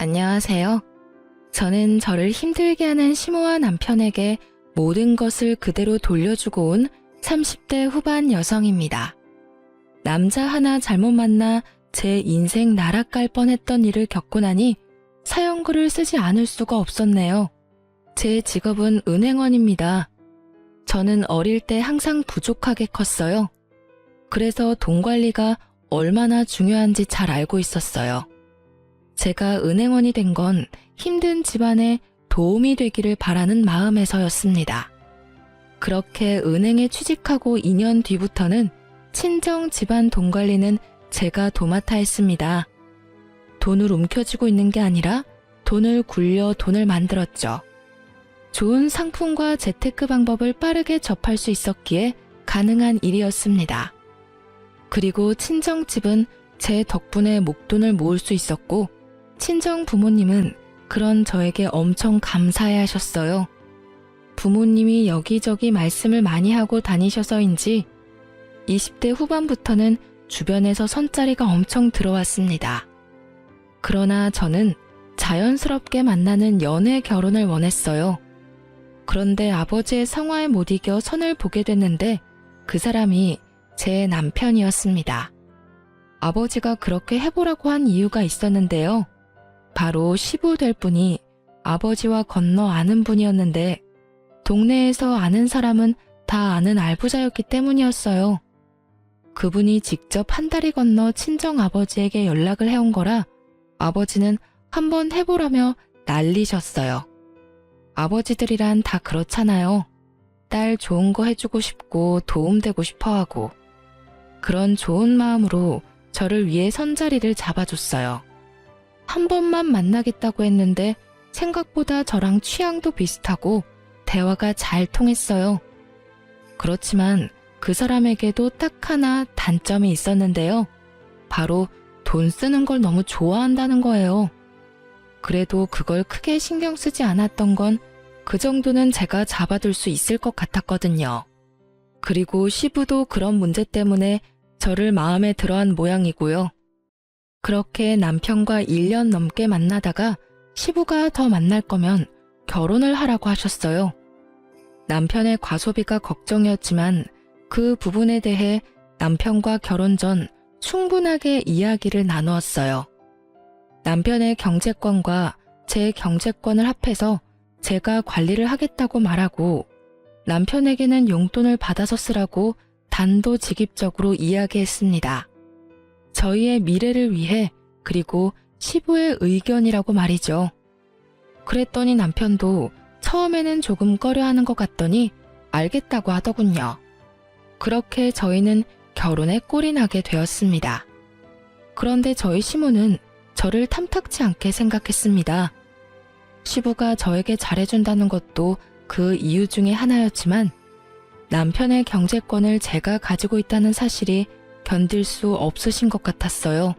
안녕하세요. 저는 저를 힘들게 하는 시모와 남편에게 모든 것을 그대로 돌려주고 온 30대 후반 여성입니다. 남자 하나 잘못 만나 제 인생 나락갈 뻔했던 일을 겪고 나니 사연글을 쓰지 않을 수가 없었네요. 제 직업은 은행원입니다. 저는 어릴 때 항상 부족하게 컸어요. 그래서 돈 관리가 얼마나 중요한지 잘 알고 있었어요. 제가 은행원이 된 건 힘든 집안에 도움이 되기를 바라는 마음에서였습니다. 그렇게 은행에 취직하고 2년 뒤부터는 친정 집안 돈 관리는 제가 도맡아 했습니다. 돈을 움켜쥐고 있는 게 아니라 돈을 굴려 돈을 만들었죠. 좋은 상품과 재테크 방법을 빠르게 접할 수 있었기에 가능한 일이었습니다. 그리고 친정집은 제 덕분에 목돈을 모을 수 있었고 친정 부모님은 그런 저에게 엄청 감사해 하셨어요. 부모님이 여기저기 말씀을 많이 하고 다니셔서인지 20대 후반부터는 주변에서 선자리가 엄청 들어왔습니다. 그러나 저는 자연스럽게 만나는 연애 결혼을 원했어요. 그런데 아버지의 성화에 못 이겨 선을 보게 됐는데 그 사람이 제 남편이었습니다. 아버지가 그렇게 해보라고 한 이유가 있었는데요. 바로 시부 될 분이 아버지와 건너 아는 분이었는데 동네에서 아는 사람은 다 아는 알부자였기 때문이었어요. 그분이 직접 한 다리 건너 친정 아버지에게 연락을 해온 거라 아버지는 한번 해보라며 난리셨어요. 아버지들이란 다 그렇잖아요. 딸 좋은 거 해주고 싶고 도움되고 싶어 하고. 그런 좋은 마음으로 저를 위해 선자리를 잡아줬어요. 한 번만 만나겠다고 했는데 생각보다 저랑 취향도 비슷하고 대화가 잘 통했어요. 그렇지만 그 사람에게도 딱 하나 단점이 있었는데요. 바로 돈 쓰는 걸 너무 좋아한다는 거예요. 그래도 그걸 크게 신경 쓰지 않았던 건 그 정도는 제가 잡아둘 수 있을 것 같았거든요. 그리고 시부도 그런 문제 때문에 저를 마음에 들어한 모양이고요. 그렇게 남편과 1년 넘게 만나다가 시부가 더 만날 거면 결혼을 하라고 하셨어요. 남편의 과소비가 걱정이었지만 그 부분에 대해 남편과 결혼 전 충분하게 이야기를 나누었어요. 남편의 경제권과 제 경제권을 합해서 제가 관리를 하겠다고 말하고 남편에게는 용돈을 받아서 쓰라고 단도직입적으로 이야기했습니다. 저희의 미래를 위해 그리고 시부의 의견이라고 말이죠. 그랬더니 남편도 처음에는 조금 꺼려하는 것 같더니 알겠다고 하더군요. 그렇게 저희는 결혼에 꼴이 나게 되었습니다. 그런데 저희 시모는 저를 탐탁치 않게 생각했습니다. 시부가 저에게 잘해준다는 것도 그 이유 중에 하나였지만 남편의 경제권을 제가 가지고 있다는 사실이 견딜 수 없으신 것 같았어요.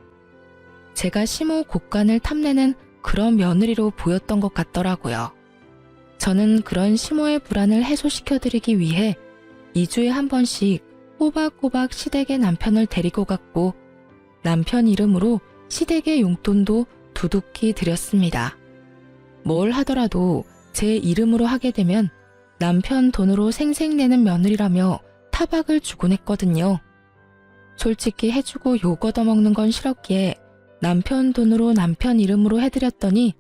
제가 시모 곳간을 탐내는 그런 며느리로 보였던 것 같더라고요. 저는 그런 시모의 불안을 해소시켜드리기 위해 2주에 한 번씩 꼬박꼬박 시댁에 남편을 데리고 갔고 남편 이름으로 시댁의 용돈도 두둑히 드렸습니다. 뭘 하더라도 제 이름으로 하게 되면 남편 돈으로 생색내는 며느리라며 타박을 주곤 했거든요. 솔직히 해주고 욕 얻어먹는 건 싫었기에 남편 돈으로 남편 이름으로 해드렸더니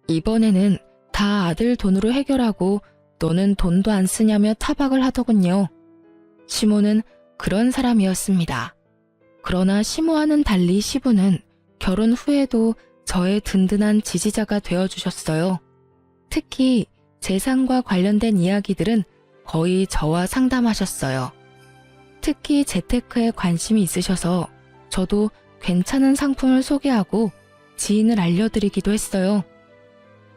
이번에는 다 아들 돈으로 해결하고 너는 돈도 안 쓰냐며 타박을 하더군요. 시모는 그런 사람이었습니다. 그러나 시모와는 달리 시부는 결혼 후에도 저의 든든한 지지자가 되어주셨어요. 특히 재산과 관련된 이야기들은 거의 저와 상담하셨어요. 특히 재테크에 관심이 있으셔서 저도 괜찮은 상품을 소개하고 지인을 알려드리기도 했어요.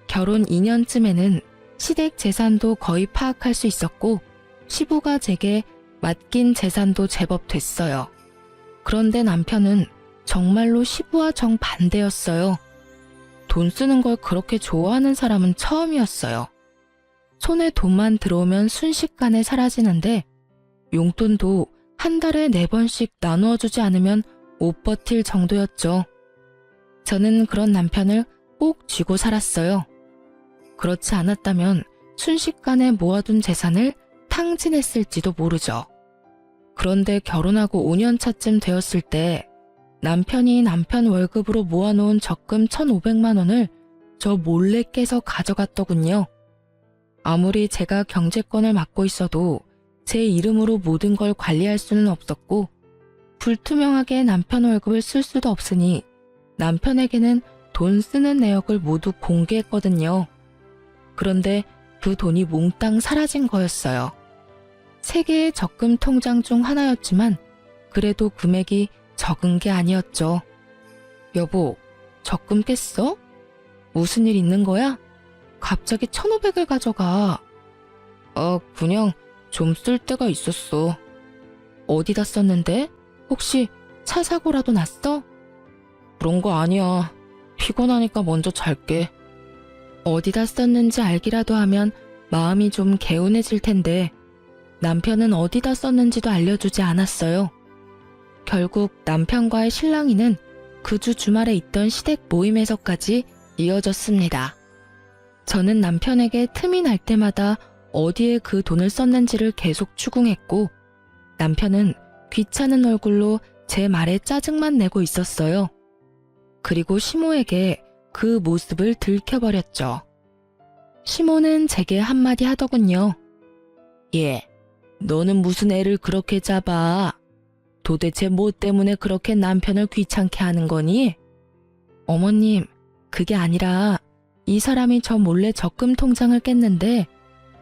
결혼 2년쯤에는 시댁 재산도 거의 파악할 수 있었고 시부가 제게 맡긴 재산도 제법 됐어요. 그런데 남편은 정말로 시부와 정반대였어요. 돈 쓰는 걸 그렇게 좋아하는 사람은 처음이었어요. 손에 돈만 들어오면 순식간에 사라지는데 용돈도 한 달에 4번씩 나누어 주지 않으면 못 버틸 정도였죠. 저는 그런 남편을 꼭 쥐고 살았어요. 그렇지 않았다면 순식간에 모아둔 재산을 탕진했을지도 모르죠. 그런데 결혼하고 5년 차쯤 되었을 때 남편이 남편 월급으로 모아놓은 적금 1,500만 원을 저 몰래 깨서 가져갔더군요. 아무리 제가 경제권을 맡고 있어도 제 이름으로 모든 걸 관리할 수는 없었고 불투명하게 남편 월급을 쓸 수도 없으니 남편에게는 돈 쓰는 내역을 모두 공개했거든요. 그런데 그 돈이 몽땅 사라진 거였어요. 3개의 적금 통장 중 하나였지만 그래도 금액이 적은 게 아니었죠. 여보, 적금 깼어? 무슨 일 있는 거야? 갑자기 1,500을 가져가. 그냥 좀 쓸 데가 있었어. 어디다 썼는데? 혹시 차 사고라도 났어? 그런 거 아니야. 피곤하니까 먼저 잘게. 어디다 썼는지 알기라도 하면 마음이 좀 개운해질 텐데 남편은 어디다 썼는지도 알려주지 않았어요. 결국 남편과의 실랑이는 그 주 주말에 있던 시댁 모임에서까지 이어졌습니다. 저는 남편에게 틈이 날 때마다 어디에 그 돈을 썼는지를 계속 추궁했고 남편은 귀찮은 얼굴로 제 말에 짜증만 내고 있었어요. 그리고 시모에게 그 모습을 들켜버렸죠. 시모는 제게 한마디 하더군요. 얘, 너는 무슨 애를 그렇게 잡아? 도대체 뭐 때문에 그렇게 남편을 귀찮게 하는 거니? 어머님, 그게 아니라 이 사람이 저 몰래 적금 통장을 깼는데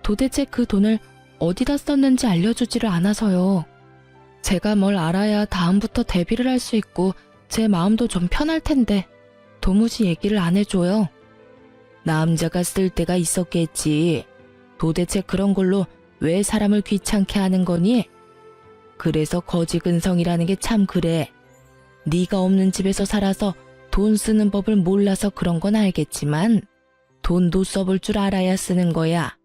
도대체 그 돈을 어디다 썼는지 알려주지를 않아서요. 제가 뭘 알아야 다음부터 대비를 할 수 있고 제 마음도 좀 편할 텐데 도무지 얘기를 안 해줘요. 남자가 쓸 데가 있었겠지. 도대체 그런 걸로 왜 사람을 귀찮게 하는 거니? 그래서 거지근성이라는 게 참 그래. 네가 없는 집에서 살아서 돈 쓰는 법을 몰라서 그런 건 알겠지만 돈도 써볼 줄 알아야 쓰는 거야.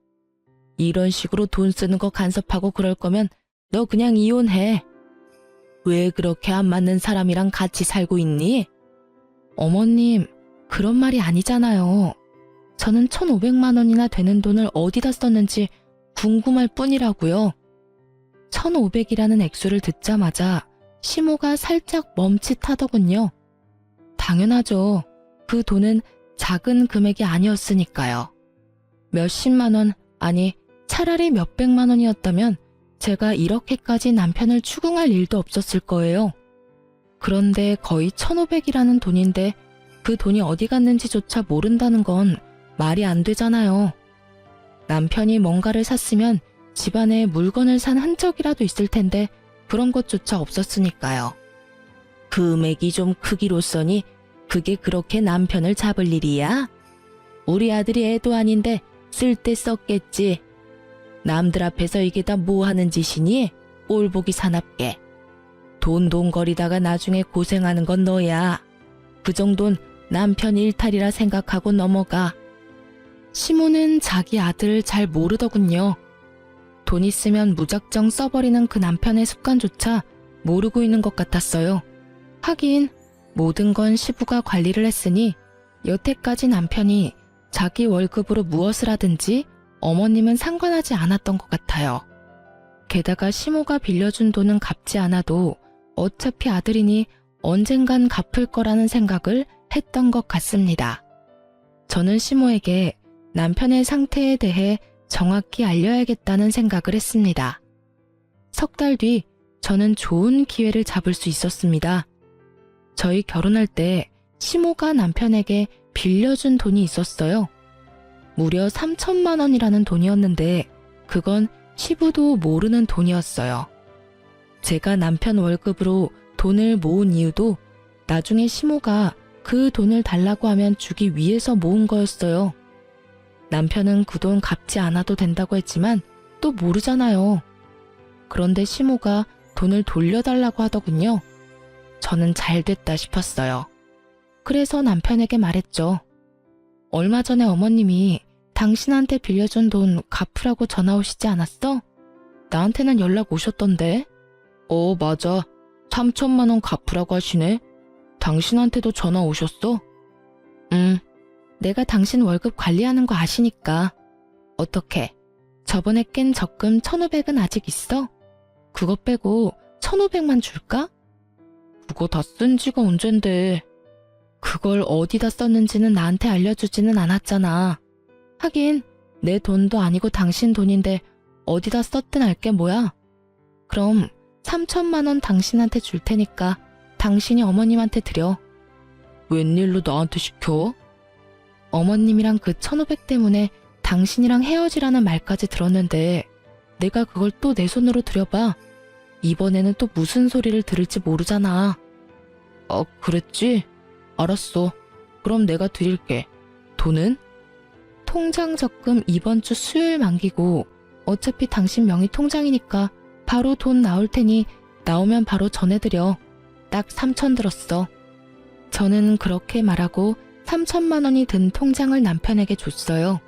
이런 식으로 돈 쓰는 거 간섭하고 그럴 거면 너 그냥 이혼해. 왜 그렇게 안 맞는 사람이랑 같이 살고 있니? 어머님, 그런 말이 아니잖아요. 저는 1,500만 원이나 되는 돈을 어디다 썼는지 궁금할 뿐이라고요. 1,500이라는 액수를 듣자마자 시모가 살짝 멈칫하더군요. 당연하죠. 그 돈은 작은 금액이 아니었으니까요. 몇십만 원, 아니 차라리 몇백만 원이었다면 제가 이렇게까지 남편을 추궁할 일도 없었을 거예요. 그런데 거의 1,500이라는 돈인데 그 돈이 어디 갔는지조차 모른다는 건 말이 안 되잖아요. 남편이 뭔가를 샀으면 집안에 물건을 산 흔적이라도 있을 텐데 그런 것조차 없었으니까요. 금액이 좀 크기로써니 그게 그렇게 남편을 잡을 일이야? 우리 아들이 애도 아닌데 쓸 때 썼겠지. 남들 앞에서 이게 다 뭐 하는 짓이니? 꼴보기 사납게. 돈돈거리다가 나중에 고생하는 건 너야. 그 정도는 남편 일탈이라 생각하고 넘어가. 시모는 자기 아들을 잘 모르더군요. 돈 있으면 무작정 써버리는 그 남편의 습관조차 모르고 있는 것 같았어요. 하긴 모든 건 시부가 관리를 했으니 여태까지 남편이 자기 월급으로 무엇을 하든지 어머님은 상관하지 않았던 것 같아요. 게다가 시모가 빌려준 돈은 갚지 않아도 어차피 아들이니 언젠간 갚을 거라는 생각을 했던 것 같습니다. 저는 시모에게 남편의 상태에 대해 정확히 알려야겠다는 생각을 했습니다. 3달 뒤 저는 좋은 기회를 잡을 수 있었습니다. 저희 결혼할 때 시모가 남편에게 빌려준 돈이 있었어요. 무려 3천만 원이라는 돈이었는데 그건 시부도 모르는 돈이었어요. 제가 남편 월급으로 돈을 모은 이유도 나중에 시모가 그 돈을 달라고 하면 주기 위해서 모은 거였어요. 남편은 그 돈 갚지 않아도 된다고 했지만 또 모르잖아요. 그런데 시모가 돈을 돌려달라고 하더군요. 저는 잘 됐다 싶었어요. 그래서 남편에게 말했죠. 얼마 전에 어머님이 당신한테 빌려준 돈 갚으라고 전화 오시지 않았어? 나한테는 연락 오셨던데. 맞아. 3천만 원 갚으라고 하시네. 당신한테도 전화 오셨어? 응. 내가 당신 월급 관리하는 거 아시니까. 어떻게? 저번에 깬 적금 1,500은 아직 있어? 그거 빼고 1,500만 줄까? 그거 다 쓴 지가 언젠데. 그걸 어디다 썼는지는 나한테 알려주지는 않았잖아. 하긴 내 돈도 아니고 당신 돈인데 어디다 썼든 알게 뭐야. 그럼 3천만 원 당신한테 줄 테니까 당신이 어머님한테 드려. 웬일로 나한테 시켜? 어머님이랑 그 1,500 때문에 당신이랑 헤어지라는 말까지 들었는데 내가 그걸 또 내 손으로 들여봐. 이번에는 또 무슨 소리를 들을지 모르잖아. 그랬지? 알았어. 그럼 내가 드릴게. 돈은? 통장 적금 이번 주 수요일 만기고 어차피 당신 명의 통장이니까 바로 돈 나올 테니 나오면 바로 전해드려. 딱 3천 들었어. 저는 그렇게 말하고 3천만 원이 든 통장을 남편에게 줬어요.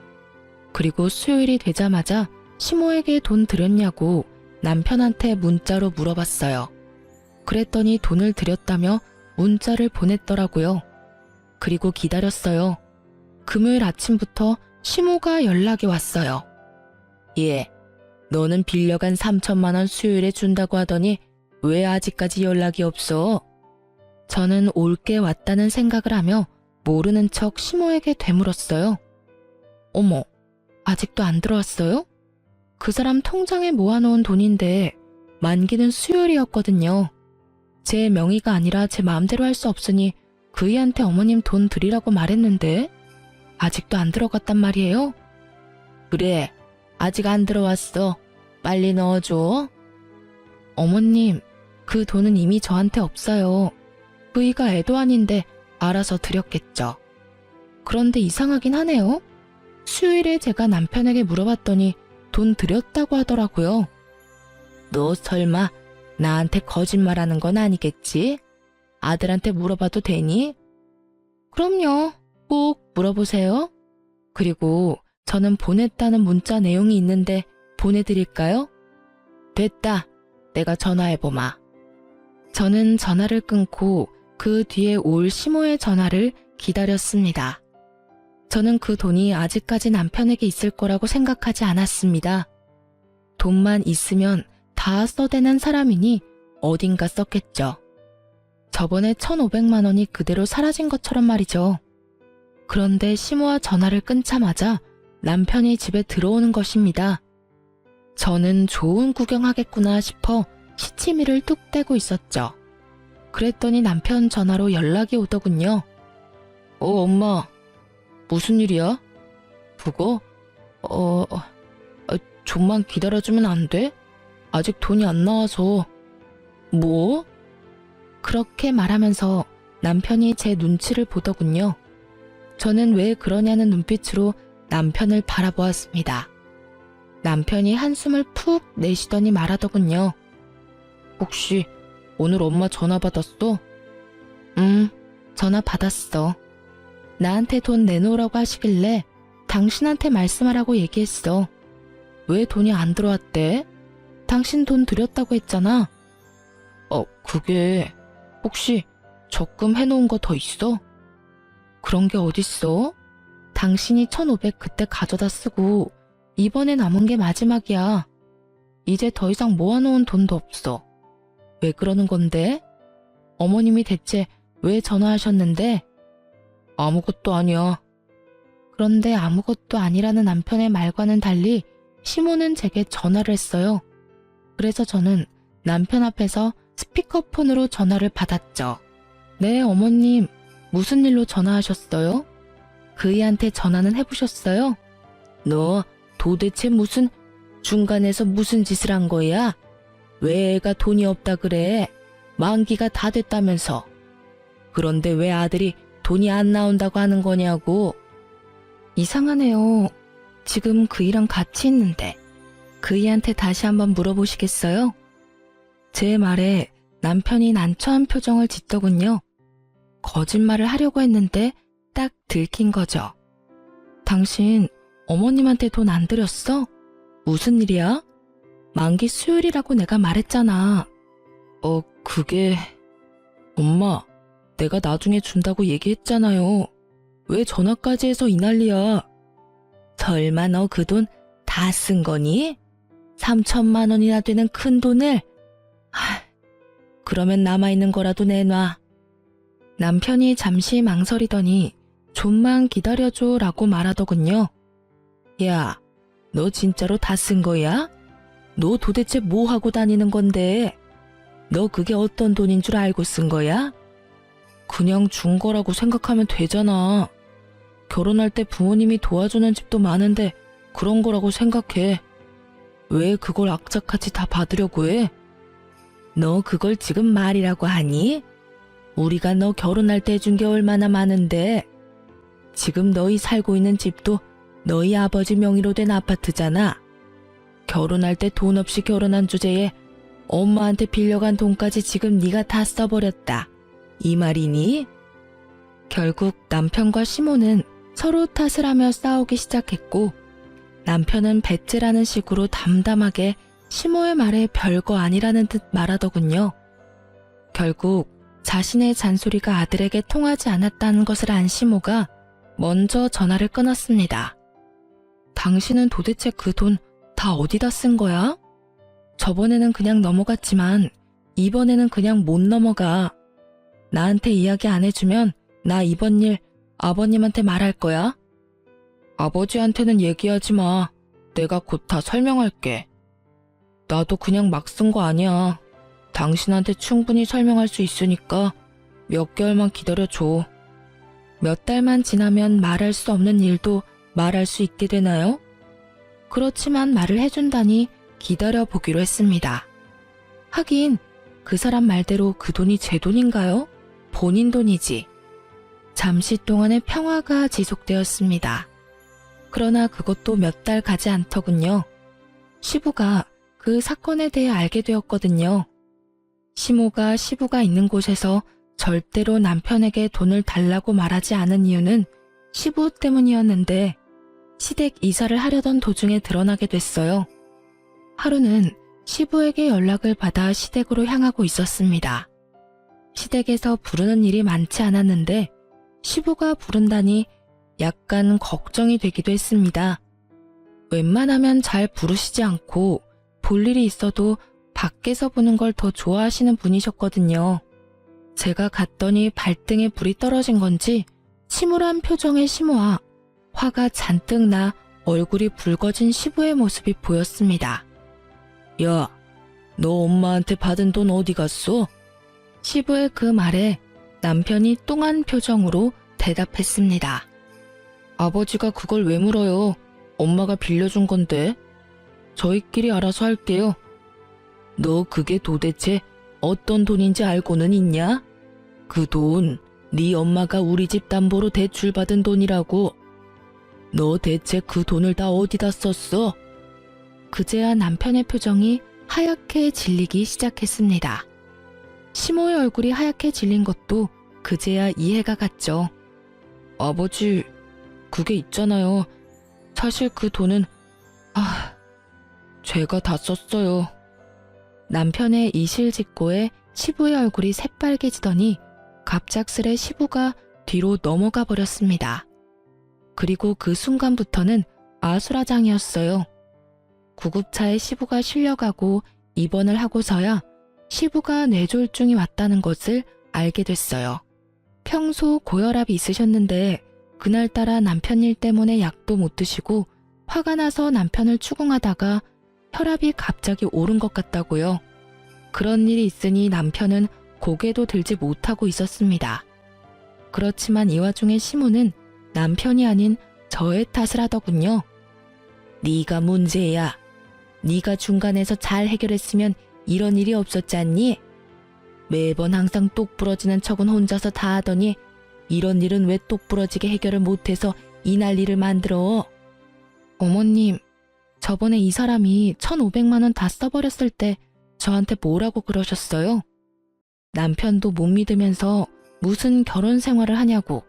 그리고 수요일이 되자마자 시모에게 돈 드렸냐고 남편한테 문자로 물어봤어요. 그랬더니 돈을 드렸다며 문자를 보냈더라고요. 그리고 기다렸어요. 금요일 아침부터 시모가 연락이 왔어요. 예, 너는 빌려간 3천만 원 수요일에 준다고 하더니 왜 아직까지 연락이 없어? 저는 올게 왔다는 생각을 하며 모르는 척 시모에게 되물었어요. 어머, 아직도 안 들어왔어요? 그 사람 통장에 모아놓은 돈인데 만기는 수요일이었거든요. 제 명의가 아니라 제 마음대로 할 수 없으니 그이한테 어머님 돈 드리라고 말했는데 아직도 안 들어갔단 말이에요? 그래, 아직 안 들어왔어. 빨리 넣어줘. 어머님, 그 돈은 이미 저한테 없어요. 그이가 애도 아닌데 알아서 드렸겠죠. 그런데 이상하긴 하네요. 수요일에 제가 남편에게 물어봤더니 돈 드렸다고 하더라고요. 너 설마 나한테 거짓말하는 건 아니겠지? 아들한테 물어봐도 되니? 그럼요. 꼭 물어보세요. 그리고 저는 보냈다는 문자 내용이 있는데 보내드릴까요? 됐다. 내가 전화해보마. 저는 전화를 끊고 그 뒤에 올 시모의 전화를 기다렸습니다. 저는 그 돈이 아직까지 남편에게 있을 거라고 생각하지 않았습니다. 돈만 있으면 다 써대는 사람이니 어딘가 썼겠죠. 저번에 1,500만 원이 그대로 사라진 것처럼 말이죠. 그런데 시모와 전화를 끊자마자 남편이 집에 들어오는 것입니다. 저는 좋은 구경하겠구나 싶어 시치미를 뚝 떼고 있었죠. 그랬더니 남편 전화로 연락이 오더군요. 엄마. 무슨 일이야? 그거? 좀만 기다려주면 안 돼? 아직 돈이 안 나와서. 뭐? 그렇게 말하면서 남편이 제 눈치를 보더군요. 저는 왜 그러냐는 눈빛으로 남편을 바라보았습니다. 남편이 한숨을 푹 내쉬더니 말하더군요. 혹시 오늘 엄마 전화 받았어? 전화 받았어. 나한테 돈 내놓으라고 하시길래 당신한테 말씀하라고 얘기했어. 왜 돈이 안 들어왔대? 당신 돈 드렸다고 했잖아. 그게 혹시 적금 해놓은 거 더 있어? 그런 게 어딨어? 당신이 1,500 그때 가져다 쓰고 이번에 남은 게 마지막이야. 이제 더 이상 모아놓은 돈도 없어. 왜 그러는 건데? 어머님이 대체 왜 전화하셨는데? 아무것도 아니야. 그런데 아무것도 아니라는 남편의 말과는 달리 시모는 제게 전화를 했어요. 그래서 저는 남편 앞에서 스피커폰으로 전화를 받았죠. 네, 어머님. 무슨 일로 전화하셨어요? 그이한테 전화는 해보셨어요? 너 도대체 중간에서 무슨 짓을 한 거야? 왜 애가 돈이 없다 그래? 만기가 다 됐다면서. 그런데 왜 아들이 돈이 안 나온다고 하는 거냐고. 이상하네요. 지금 그이랑 같이 있는데. 그이한테 다시 한번 물어보시겠어요? 제 말에 남편이 난처한 표정을 짓더군요. 거짓말을 하려고 했는데 딱 들킨 거죠. 당신 어머님한테 돈 안 드렸어? 무슨 일이야? 만기 수요일이라고 내가 말했잖아. 그게... 엄마, 내가 나중에 준다고 얘기했잖아요. 왜 전화까지 해서 이 난리야? 설마 너 그 돈 다 쓴 거니? 3천만 원이나 되는 큰 돈을? 그러면 남아있는 거라도 내놔. 남편이 잠시 망설이더니 좀만 기다려줘 라고 말하더군요. 야, 너 진짜로 다 쓴 거야? 너 도대체 뭐 하고 다니는 건데? 너 그게 어떤 돈인 줄 알고 쓴 거야? 그냥 준 거라고 생각하면 되잖아. 결혼할 때 부모님이 도와주는 집도 많은데 그런 거라고 생각해. 왜 그걸 악착같이 다 받으려고 해? 너 그걸 지금 말이라고 하니? 우리가 너 결혼할 때 준 게 얼마나 많은데. 지금 너희 살고 있는 집도 너희 아버지 명의로 된 아파트잖아. 결혼할 때 돈 없이 결혼한 주제에 엄마한테 빌려간 돈까지 지금 네가 다 써버렸다. 이 말이니? 결국 남편과 시모는 서로 탓을 하며 싸우기 시작했고, 남편은 배째라는 식으로 담담하게 시모의 말에 별거 아니라는 듯 말하더군요. 결국 자신의 잔소리가 아들에게 통하지 않았다는 것을 안 시모가 먼저 전화를 끊었습니다. 당신은 도대체 그 돈 다 어디다 쓴 거야? 저번에는 그냥 넘어갔지만 이번에는 그냥 못 넘어가. 나한테 이야기 안 해주면 나 이번 일 아버님한테 말할 거야. 아버지한테는 얘기하지 마. 내가 곧 다 설명할게. 나도 그냥 막 쓴 거 아니야. 당신한테 충분히 설명할 수 있으니까 몇 개월만 기다려줘. 몇 달만 지나면 말할 수 없는 일도 말할 수 있게 되나요? 그렇지만 말을 해준다니 기다려보기로 했습니다. 하긴 그 사람 말대로 그 돈이 제 돈인가요? 본인 돈이지. 잠시 동안의 평화가 지속되었습니다. 그러나 그것도 몇 달 가지 않더군요. 시부가 그 사건에 대해 알게 되었거든요. 시모가 시부가 있는 곳에서 절대로 남편에게 돈을 달라고 말하지 않은 이유는 시부 때문이었는데 시댁 이사를 하려던 도중에 드러나게 됐어요. 하루는 시부에게 연락을 받아 시댁으로 향하고 있었습니다. 시댁에서 부르는 일이 많지 않았는데 시부가 부른다니 약간 걱정이 되기도 했습니다. 웬만하면 잘 부르시지 않고 볼 일이 있어도 밖에서 보는 걸 더 좋아하시는 분이셨거든요. 제가 갔더니 발등에 불이 떨어진 건지 침울한 표정의 시모와 화가 잔뜩 나 얼굴이 붉어진 시부의 모습이 보였습니다. 야, 너 엄마한테 받은 돈 어디 갔어? 시부의 그 말에 남편이 똥한 표정으로 대답했습니다. 아버지가 그걸 왜 물어요? 엄마가 빌려준 건데. 저희끼리 알아서 할게요. 너 그게 도대체 어떤 돈인지 알고는 있냐? 그 돈, 네 엄마가 우리 집 담보로 대출받은 돈이라고. 너 대체 그 돈을 다 어디다 썼어? 그제야 남편의 표정이 하얗게 질리기 시작했습니다. 시모의 얼굴이 하얗게 질린 것도 그제야 이해가 갔죠. 아버지, 그게 있잖아요. 사실 그 돈은 제가 다 썼어요. 남편의 이실직고에 시부의 얼굴이 새빨개지더니 갑작스레 시부가 뒤로 넘어가 버렸습니다. 그리고 그 순간부터는 아수라장이었어요. 구급차에 시부가 실려가고 입원을 하고서야 시부가 뇌졸중이 왔다는 것을 알게 됐어요. 평소 고혈압이 있으셨는데 그날따라 남편 일 때문에 약도 못 드시고 화가 나서 남편을 추궁하다가 혈압이 갑자기 오른 것 같다고요. 그런 일이 있으니 남편은 고개도 들지 못하고 있었습니다. 그렇지만 이 와중에 시모는 남편이 아닌 저의 탓을 하더군요. 네가 문제야. 네가 중간에서 잘 해결했으면 이런 일이 없었지 않니? 매번 항상 똑 부러지는 척은 혼자서 다 하더니 이런 일은 왜 똑 부러지게 해결을 못해서 이 난리를 만들어? 어머님, 저번에 이 사람이 1,500만 원 다 써버렸을 때 저한테 뭐라고 그러셨어요? 남편도 못 믿으면서 무슨 결혼 생활을 하냐고.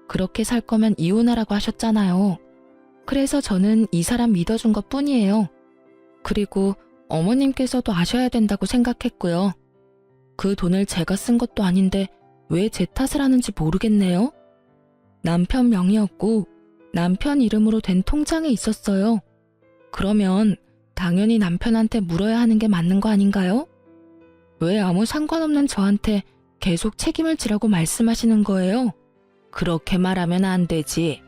그렇게 살 거면 이혼하라고 하셨잖아요. 그래서 저는 이 사람 믿어준 것 뿐이에요. 그리고 어머님께서도 아셔야 된다고 생각했고요. 그 돈을 제가 쓴 것도 아닌데 왜 제 탓을 하는지 모르겠네요. 남편 명의였고 남편 이름으로 된 통장에 있었어요. 그러면 당연히 남편한테 물어야 하는 게 맞는 거 아닌가요? 왜 아무 상관없는 저한테 계속 책임을 지라고 말씀하시는 거예요? 그렇게 말하면 안 되지.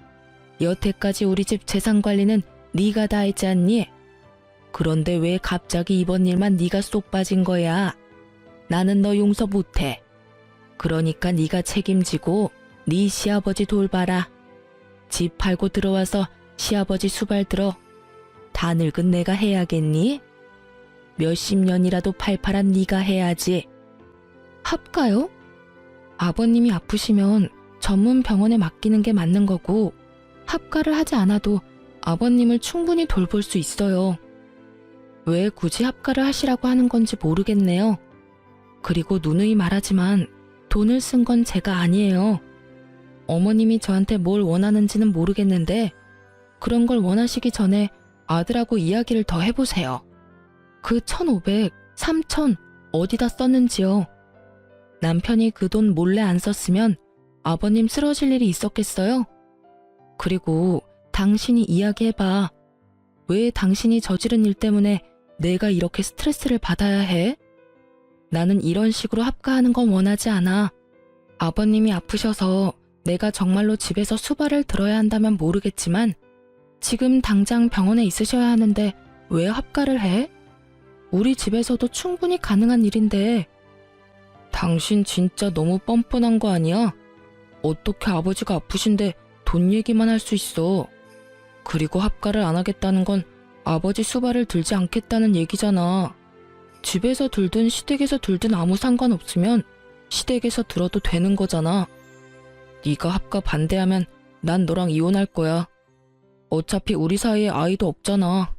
여태까지 우리 집 재산 관리는 네가 다 했지 않니? 그런데 왜 갑자기 이번 일만 네가 쏙 빠진 거야? 나는 너 용서 못해. 그러니까 네가 책임지고 네 시아버지 돌봐라. 집 팔고 들어와서 시아버지 수발 들어. 다 늙은 내가 해야겠니? 몇십 년이라도 팔팔한 네가 해야지. 합가요? 아버님이 아프시면 전문 병원에 맡기는 게 맞는 거고 합가를 하지 않아도 아버님을 충분히 돌볼 수 있어요. 왜 굳이 합가를 하시라고 하는 건지 모르겠네요. 그리고 누누이 말하지만 돈을 쓴 건 제가 아니에요. 어머님이 저한테 뭘 원하는지는 모르겠는데 그런 걸 원하시기 전에 아들하고 이야기를 더 해보세요. 그 1,500, 3,000 어디다 썼는지요. 남편이 그 돈 몰래 안 썼으면 아버님 쓰러질 일이 있었겠어요? 그리고 당신이 이야기해봐. 왜 당신이 저지른 일 때문에 내가 이렇게 스트레스를 받아야 해? 나는 이런 식으로 합가하는 건 원하지 않아. 아버님이 아프셔서 내가 정말로 집에서 수발을 들어야 한다면 모르겠지만 지금 당장 병원에 있으셔야 하는데 왜 합가를 해? 우리 집에서도 충분히 가능한 일인데. 당신 진짜 너무 뻔뻔한 거 아니야? 어떻게 아버지가 아프신데 돈 얘기만 할 수 있어. 그리고 합가를 안 하겠다는 건 아버지 수발을 들지 않겠다는 얘기잖아. 집에서 들든 시댁에서 들든 아무 상관없으면 시댁에서 들어도 되는 거잖아. 네가 합가 반대하면 난 너랑 이혼할 거야. 어차피 우리 사이에 아이도 없잖아.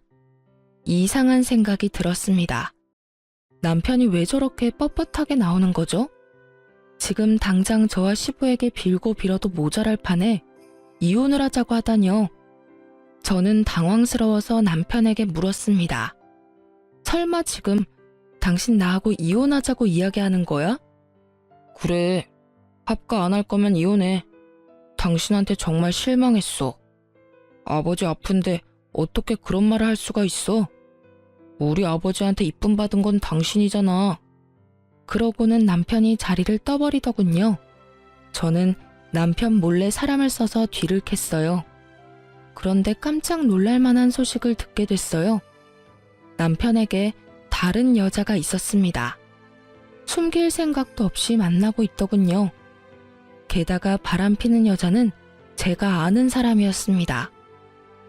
이상한 생각이 들었습니다. 남편이 왜 저렇게 뻣뻣하게 나오는 거죠? 지금 당장 저와 시부에게 빌고 빌어도 모자랄 판에 이혼을 하자고 하다니요. 저는 당황스러워서 남편에게 물었습니다. 설마 지금 당신 나하고 이혼하자고 이야기하는 거야? 그래. 합가 안 할 거면 이혼해. 당신한테 정말 실망했어. 아버지 아픈데 어떻게 그런 말을 할 수가 있어? 우리 아버지한테 이쁨 받은 건 당신이잖아. 그러고는 남편이 자리를 떠버리더군요. 저는 남편 몰래 사람을 써서 뒤를 캤어요. 그런데 깜짝 놀랄 만한 소식을 듣게 됐어요. 남편에게 다른 여자가 있었습니다. 숨길 생각도 없이 만나고 있더군요. 게다가 바람피는 여자는 제가 아는 사람이었습니다.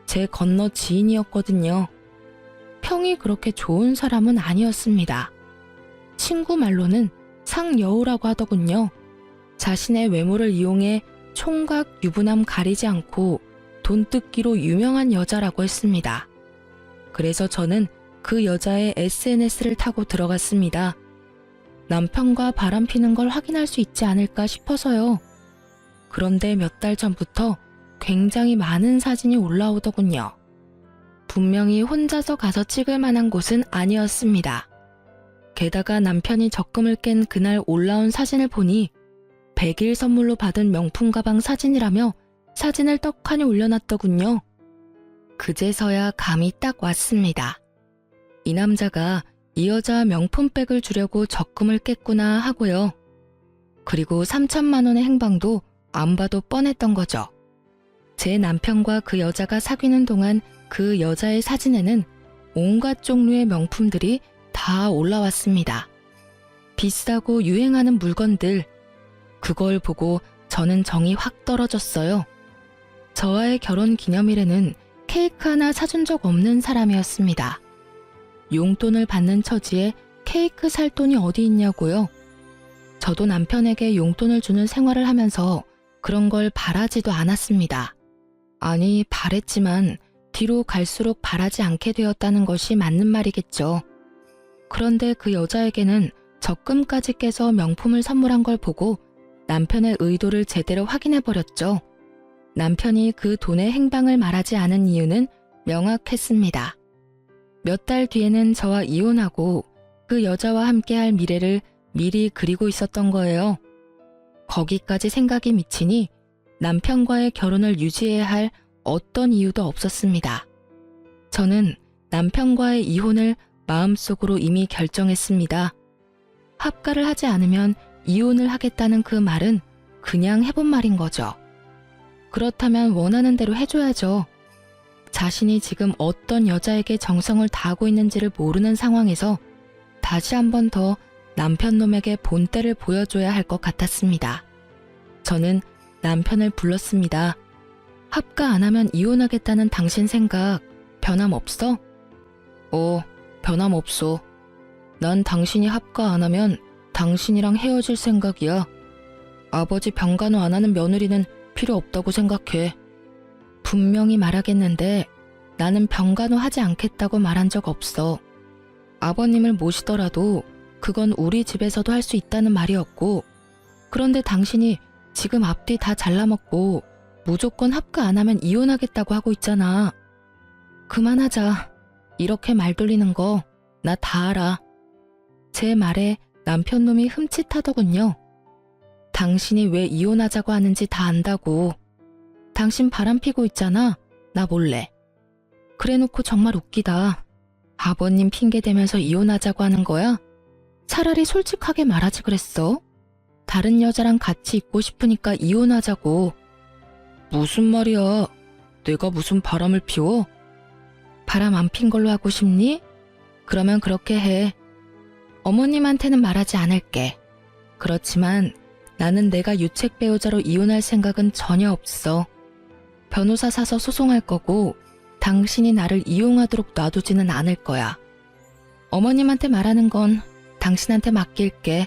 제 건너 지인이었거든요. 평이 그렇게 좋은 사람은 아니었습니다. 친구 말로는 상여우라고 하더군요. 자신의 외모를 이용해 총각 유부남 가리지 않고 돈 뜯기로 유명한 여자라고 했습니다. 그래서 저는 그 여자의 SNS를 타고 들어갔습니다. 남편과 바람피는 걸 확인할 수 있지 않을까 싶어서요. 그런데 몇 달 전부터 굉장히 많은 사진이 올라오더군요. 분명히 혼자서 가서 찍을 만한 곳은 아니었습니다. 게다가 남편이 적금을 깬 그날 올라온 사진을 보니 100일 선물로 받은 명품 가방 사진이라며 사진을 떡하니 올려놨더군요. 그제서야 감이 딱 왔습니다. 이 남자가 이 여자 명품백을 주려고 적금을 깼구나 하고요. 그리고 3천만 원의 행방도 안 봐도 뻔했던 거죠. 제 남편과 그 여자가 사귀는 동안 그 여자의 사진에는 온갖 종류의 명품들이 다 올라왔습니다. 비싸고 유행하는 물건들. 그걸 보고 저는 정이 확 떨어졌어요. 저와의 결혼 기념일에는 케이크 하나 사준 적 없는 사람이었습니다. 용돈을 받는 처지에 케이크 살 돈이 어디 있냐고요. 저도 남편에게 용돈을 주는 생활을 하면서 그런 걸 바라지도 않았습니다. 아니, 바랬지만 뒤로 갈수록 바라지 않게 되었다는 것이 맞는 말이겠죠. 그런데 그 여자에게는 적금까지 깨서 명품을 선물한 걸 보고 남편의 의도를 제대로 확인해버렸죠. 남편이 그 돈의 행방을 말하지 않은 이유는 명확했습니다. 몇 달 뒤에는 저와 이혼하고 그 여자와 함께할 미래를 미리 그리고 있었던 거예요. 거기까지 생각이 미치니 남편과의 결혼을 유지해야 할 어떤 이유도 없었습니다. 저는 남편과의 이혼을 마음속으로 이미 결정했습니다. 합가를 하지 않으면 이혼을 하겠다는 그 말은 그냥 해본 말인 거죠. 그렇다면 원하는 대로 해줘야죠. 자신이 지금 어떤 여자에게 정성을 다하고 있는지를 모르는 상황에서 다시 한 번 더 남편 놈에게 본때를 보여줘야 할 것 같았습니다. 저는 남편을 불렀습니다. 합가 안 하면 이혼하겠다는 당신 생각 변함없어? 변함없어. 난 당신이 합가 안 하면 당신이랑 헤어질 생각이야. 아버지 병간호 안 하는 며느리는 필요 없다고 생각해. 분명히 말하겠는데 나는 병간호 하지 않겠다고 말한 적 없어. 아버님을 모시더라도 그건 우리 집에서도 할 수 있다는 말이었고, 그런데 당신이 지금 앞뒤 다 잘라먹고 무조건 합가 안 하면 이혼하겠다고 하고 있잖아. 그만하자. 이렇게 말 돌리는 거 나 다 알아. 제 말에 남편 놈이 흠칫하더군요. 당신이 왜 이혼하자고 하는지 다 안다고. 당신 바람 피고 있잖아. 나 몰래. 그래놓고 정말 웃기다. 아버님 핑계 대면서 이혼하자고 하는 거야? 차라리 솔직하게 말하지 그랬어. 다른 여자랑 같이 있고 싶으니까 이혼하자고. 무슨 말이야. 내가 무슨 바람을 피워? 바람 안 핀 걸로 하고 싶니? 그러면 그렇게 해. 어머님한테는 말하지 않을게. 그렇지만 나는 내가 유책 배우자로 이혼할 생각은 전혀 없어. 변호사 사서 소송할 거고 당신이 나를 이용하도록 놔두지는 않을 거야. 어머님한테 말하는 건 당신한테 맡길게.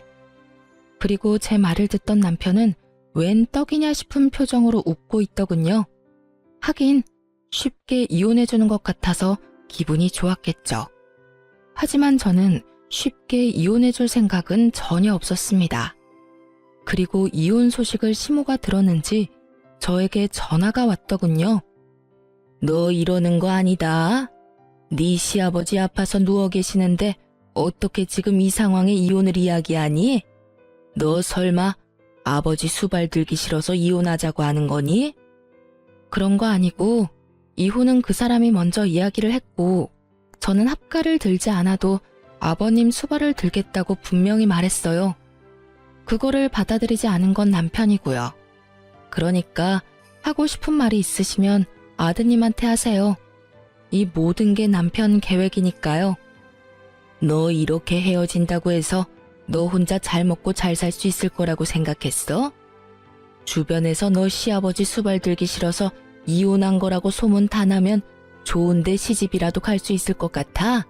그리고 제 말을 듣던 남편은 웬 떡이냐 싶은 표정으로 웃고 있더군요. 하긴 쉽게 이혼해주는 것 같아서 기분이 좋았겠죠. 하지만 저는 쉽게 이혼해줄 생각은 전혀 없었습니다. 그리고 이혼 소식을 시모가 들었는지 저에게 전화가 왔더군요. 너 이러는 거 아니다. 네 시아버지 아파서 누워 계시는데 어떻게 지금 이 상황에 이혼을 이야기하니? 너 설마 아버지 수발 들기 싫어서 이혼하자고 하는 거니? 그런 거 아니고 이혼은 그 사람이 먼저 이야기를 했고 저는 합가를 들지 않아도 아버님 수발을 들겠다고 분명히 말했어요. 그거를 받아들이지 않은 건 남편이고요. 그러니까 하고 싶은 말이 있으시면 아드님한테 하세요. 이 모든 게 남편 계획이니까요. 너 이렇게 헤어진다고 해서 너 혼자 잘 먹고 잘 살 수 있을 거라고 생각했어? 주변에서 너 시아버지 수발 들기 싫어서 이혼한 거라고 소문 다 나면 좋은데 시집이라도 갈 수 있을 것 같아?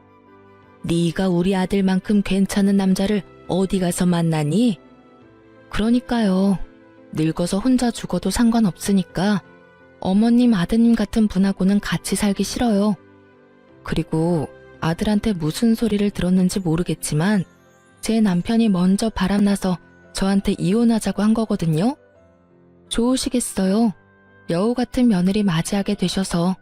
네가 우리 아들만큼 괜찮은 남자를 어디 가서 만나니? 그러니까요. 늙어서 혼자 죽어도 상관없으니까 어머님 아드님 같은 분하고는 같이 살기 싫어요. 그리고 아들한테 무슨 소리를 들었는지 모르겠지만 제 남편이 먼저 바람나서 저한테 이혼하자고 한 거거든요. 좋으시겠어요. 여우 같은 며느리 맞이하게 되셔서.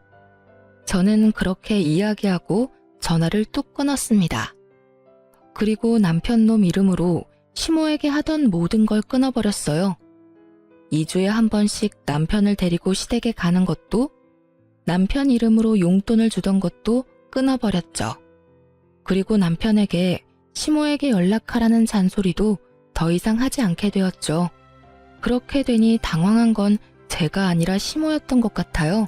저는 그렇게 이야기하고 전화를 뚝 끊었습니다. 그리고 남편 놈 이름으로 시모에게 하던 모든 걸 끊어버렸어요. 2주에 한 번씩 남편을 데리고 시댁에 가는 것도, 남편 이름으로 용돈을 주던 것도 끊어버렸죠. 그리고 남편에게 시모에게 연락하라는 잔소리도 더 이상 하지 않게 되었죠. 그렇게 되니 당황한 건 제가 아니라 시모였던 것 같아요.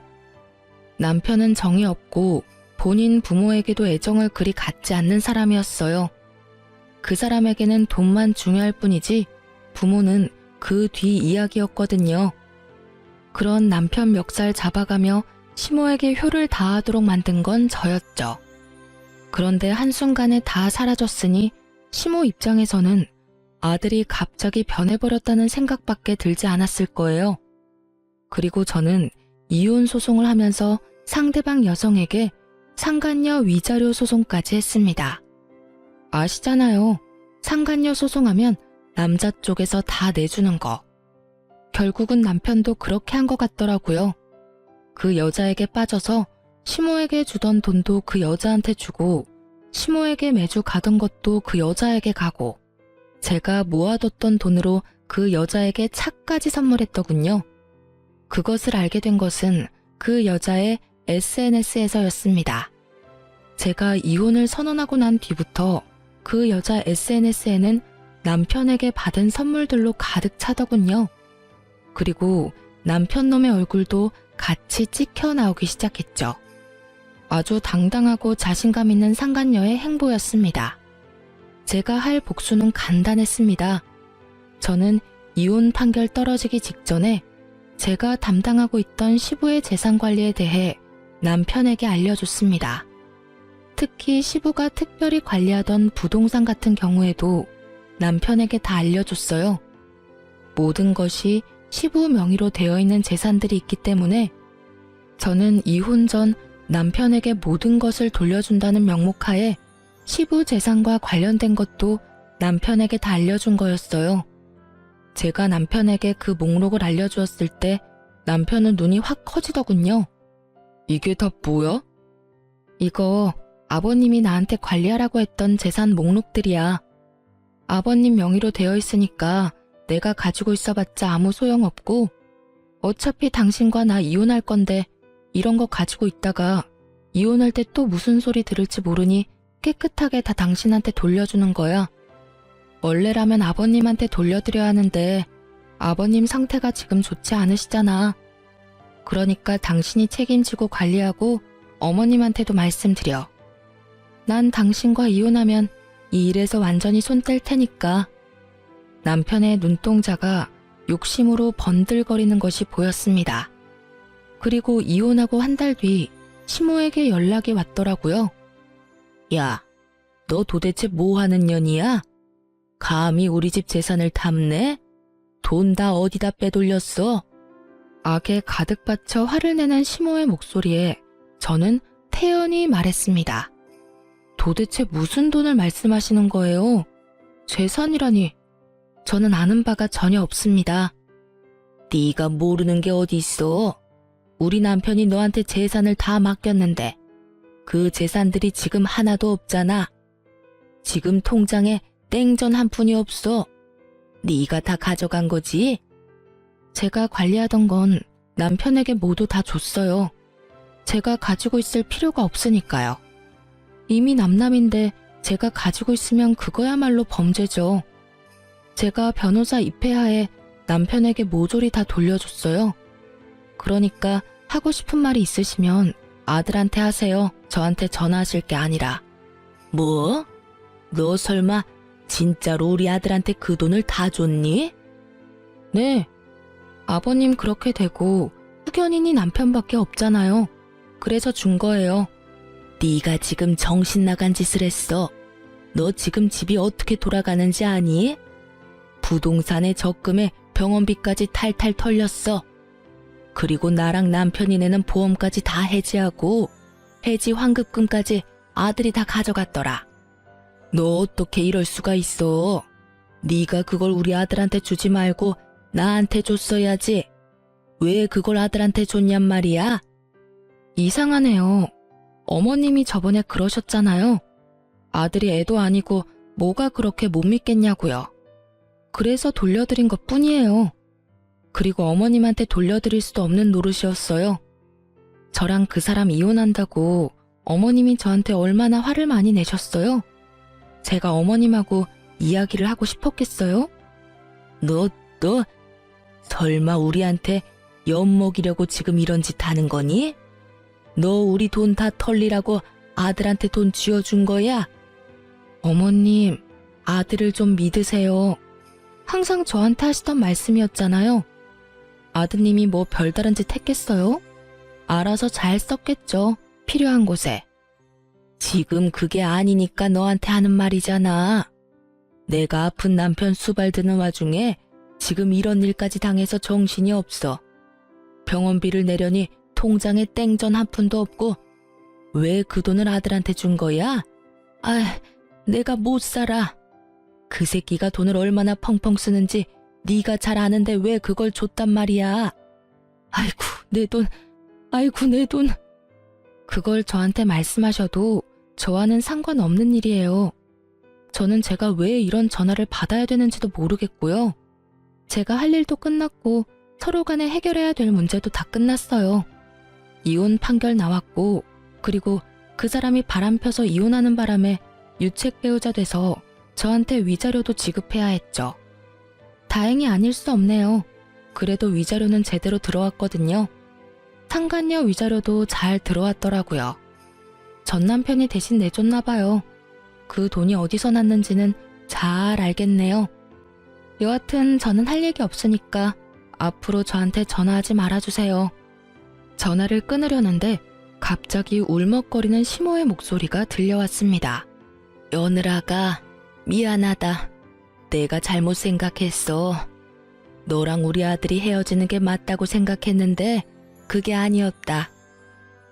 남편은 정이 없고 본인 부모에게도 애정을 그리 갖지 않는 사람이었어요. 그 사람에게는 돈만 중요할 뿐이지 부모는 그 뒤 이야기였거든요. 그런 남편 멱살 잡아가며 시모에게 효를 다하도록 만든 건 저였죠. 그런데 한순간에 다 사라졌으니 시모 입장에서는 아들이 갑자기 변해버렸다는 생각밖에 들지 않았을 거예요. 그리고 저는 이혼 소송을 하면서 상대방 여성에게 상간녀 위자료 소송까지 했습니다. 아시잖아요. 상간녀 소송하면 남자 쪽에서 다 내주는 거. 결국은 남편도 그렇게 한 것 같더라고요. 그 여자에게 빠져서 시모에게 주던 돈도 그 여자한테 주고 시모에게 매주 가던 것도 그 여자에게 가고 제가 모아뒀던 돈으로 그 여자에게 차까지 선물했더군요. 그것을 알게 된 것은 그 여자의 SNS에서였습니다. 제가 이혼을 선언하고 난 뒤부터 그 여자 SNS에는 남편에게 받은 선물들로 가득 차더군요. 그리고 남편 놈의 얼굴도 같이 찍혀 나오기 시작했죠. 아주 당당하고 자신감 있는 상간녀의 행보였습니다. 제가 할 복수는 간단했습니다. 저는 이혼 판결 떨어지기 직전에 제가 담당하고 있던 시부의 재산 관리에 대해 남편에게 알려줬습니다. 특히 시부가 특별히 관리하던 부동산 같은 경우에도 남편에게 다 알려줬어요. 모든 것이 시부 명의로 되어 있는 재산들이 있기 때문에 저는 이혼 전 남편에게 모든 것을 돌려준다는 명목하에 시부 재산과 관련된 것도 남편에게 다 알려준 거였어요. 제가 남편에게 그 목록을 알려주었을 때 남편은 눈이 확 커지더군요. 이게 다 뭐야? 이거 아버님이 나한테 관리하라고 했던 재산 목록들이야. 아버님 명의로 되어 있으니까 내가 가지고 있어봤자 아무 소용없고 어차피 당신과 나 이혼할 건데 이런 거 가지고 있다가 이혼할 때 또 무슨 소리 들을지 모르니 깨끗하게 다 당신한테 돌려주는 거야. 원래라면 아버님한테 돌려드려야 하는데 아버님 상태가 지금 좋지 않으시잖아. 그러니까 당신이 책임지고 관리하고 어머님한테도 말씀드려. 난 당신과 이혼하면 이 일에서 완전히 손 뗄 테니까. 남편의 눈동자가 욕심으로 번들거리는 것이 보였습니다. 그리고 이혼하고 한 달 뒤 시모에게 연락이 왔더라고요. 야, 너 도대체 뭐 하는 년이야? 감히 우리 집 재산을 탐내? 돈 다 어디다 빼돌렸어? 악에 가득 받쳐 화를 내는 시모의 목소리에 저는 태연히 말했습니다. 도대체 무슨 돈을 말씀하시는 거예요? 재산이라니. 저는 아는 바가 전혀 없습니다. 네가 모르는 게 어디 있어? 우리 남편이 너한테 재산을 다 맡겼는데 그 재산들이 지금 하나도 없잖아. 지금 통장에 땡전 한 푼이 없어. 네가 다 가져간 거지? 제가 관리하던 건 남편에게 모두 다 줬어요. 제가 가지고 있을 필요가 없으니까요. 이미 남남인데 제가 가지고 있으면 그거야말로 범죄죠. 제가 변호사 입회하에 남편에게 모조리 다 돌려줬어요. 그러니까 하고 싶은 말이 있으시면 아들한테 하세요. 저한테 전화하실 게 아니라. 뭐? 너 설마 진짜로 우리 아들한테 그 돈을 다 줬니? 네. 아버님 그렇게 되고 후견인이 남편밖에 없잖아요. 그래서 준 거예요. 네가 지금 정신 나간 짓을 했어. 너 지금 집이 어떻게 돌아가는지 아니? 부동산에 적금에 병원비까지 탈탈 털렸어. 그리고 나랑 남편이 내는 보험까지 다 해지하고 해지 환급금까지 아들이 다 가져갔더라. 너 어떻게 이럴 수가 있어? 네가 그걸 우리 아들한테 주지 말고 나한테 줬어야지. 왜 그걸 아들한테 줬냔 말이야? 이상하네요. 어머님이 저번에 그러셨잖아요. 아들이 애도 아니고 뭐가 그렇게 못 믿겠냐고요. 그래서 돌려드린 것 뿐이에요. 그리고 어머님한테 돌려드릴 수도 없는 노릇이었어요. 저랑 그 사람 이혼한다고 어머님이 저한테 얼마나 화를 많이 내셨어요? 제가 어머님하고 이야기를 하고 싶었겠어요? 너 설마 우리한테 엿먹이려고 지금 이런 짓 하는 거니? 너 우리 돈 다 털리라고 아들한테 돈 쥐어준 거야? 어머님, 아들을 좀 믿으세요. 항상 저한테 하시던 말씀이었잖아요. 아드님이 뭐 별다른 짓 했겠어요? 알아서 잘 썼겠죠. 필요한 곳에. 지금 그게 아니니까 너한테 하는 말이잖아. 내가 아픈 남편 수발 드는 와중에 지금 이런 일까지 당해서 정신이 없어. 병원비를 내려니 통장에 땡전 한 푼도 없고 왜 그 돈을 아들한테 준 거야? 아, 내가 못 살아. 그 새끼가 돈을 얼마나 펑펑 쓰는지 네가 잘 아는데 왜 그걸 줬단 말이야. 아이고, 내 돈. 아이고, 내 돈. 그걸 저한테 말씀하셔도 저와는 상관없는 일이에요. 저는 제가 왜 이런 전화를 받아야 되는지도 모르겠고요. 제가 할 일도 끝났고 서로 간에 해결해야 될 문제도 다 끝났어요. 이혼 판결 나왔고, 그리고 그 사람이 바람 펴서 이혼하는 바람에 유책 배우자 돼서 저한테 위자료도 지급해야 했죠. 다행히 아닐 수 없네요. 그래도 위자료는 제대로 들어왔거든요. 상간녀 위자료도 잘 들어왔더라고요. 전 남편이 대신 내줬나 봐요. 그 돈이 어디서 났는지는 잘 알겠네요. 여하튼 저는 할 얘기 없으니까 앞으로 저한테 전화하지 말아주세요. 전화를 끊으려는데 갑자기 울먹거리는 시모의 목소리가 들려왔습니다. 여느라가 미안하다. 내가 잘못 생각했어. 너랑 우리 아들이 헤어지는 게 맞다고 생각했는데 그게 아니었다.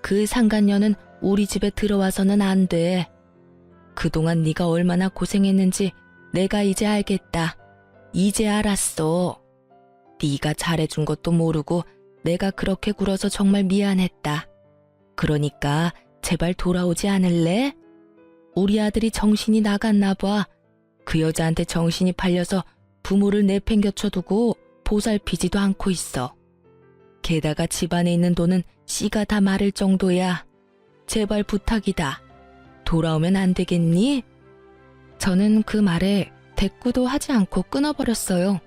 그 상간녀는 우리 집에 들어와서는 안 돼. 그동안 네가 얼마나 고생했는지 내가 이제 알겠다. 이제 알았어. 네가 잘해준 것도 모르고 내가 그렇게 굴어서 정말 미안했다. 그러니까 제발 돌아오지 않을래? 우리 아들이 정신이 나갔나 봐. 그 여자한테 정신이 팔려서 부모를 내팽겨쳐두고 보살피지도 않고 있어. 게다가 집안에 있는 돈은 씨가 다 마를 정도야. 제발 부탁이다. 돌아오면 안 되겠니? 저는 그 말에 대꾸도 하지 않고 끊어버렸어요.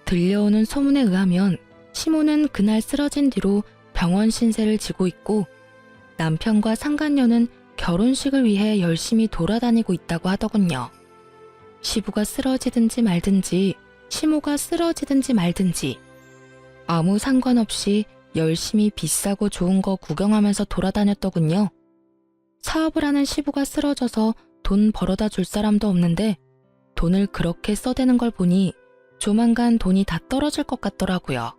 들려오는 소문에 의하면 시모는 그날 쓰러진 뒤로 병원 신세를 지고 있고 남편과 상간녀는 결혼식을 위해 열심히 돌아다니고 있다고 하더군요. 시부가 쓰러지든지 말든지 시모가 쓰러지든지 말든지 아무 상관없이 열심히 비싸고 좋은 거 구경하면서 돌아다녔더군요. 사업을 하는 시부가 쓰러져서 돈 벌어다 줄 사람도 없는데 돈을 그렇게 써대는 걸 보니 조만간 돈이 다 떨어질 것 같더라고요.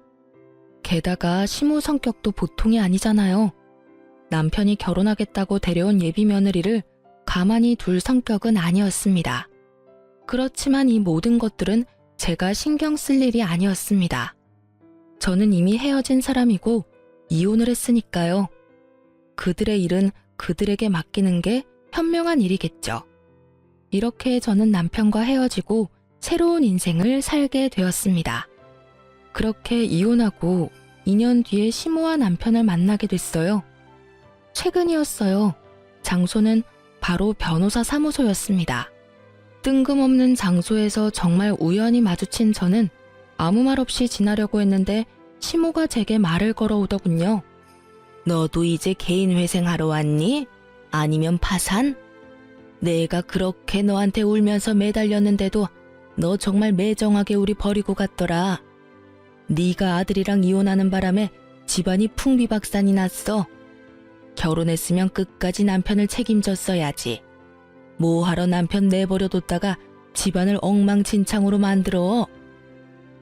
게다가 시모 성격도 보통이 아니잖아요. 남편이 결혼하겠다고 데려온 예비 며느리를 가만히 둘 성격은 아니었습니다. 그렇지만 이 모든 것들은 제가 신경 쓸 일이 아니었습니다. 저는 이미 헤어진 사람이고 이혼을 했으니까요. 그들의 일은 그들에게 맡기는 게 현명한 일이겠죠. 이렇게 저는 남편과 헤어지고 새로운 인생을 살게 되었습니다. 그렇게 이혼하고 2년 뒤에 시모와 남편을 만나게 됐어요. 최근이었어요. 장소는 바로 변호사 사무소였습니다. 뜬금없는 장소에서 정말 우연히 마주친 저는 아무 말 없이 지나려고 했는데 시모가 제게 말을 걸어오더군요. 너도 이제 개인 회생하러 왔니? 아니면 파산? 내가 그렇게 너한테 울면서 매달렸는데도 너 정말 매정하게 우리 버리고 갔더라. 네가 아들이랑 이혼하는 바람에 집안이 풍비박산이 났어. 결혼했으면 끝까지 남편을 책임졌어야지. 뭐하러 남편 내버려뒀다가 집안을 엉망진창으로 만들어.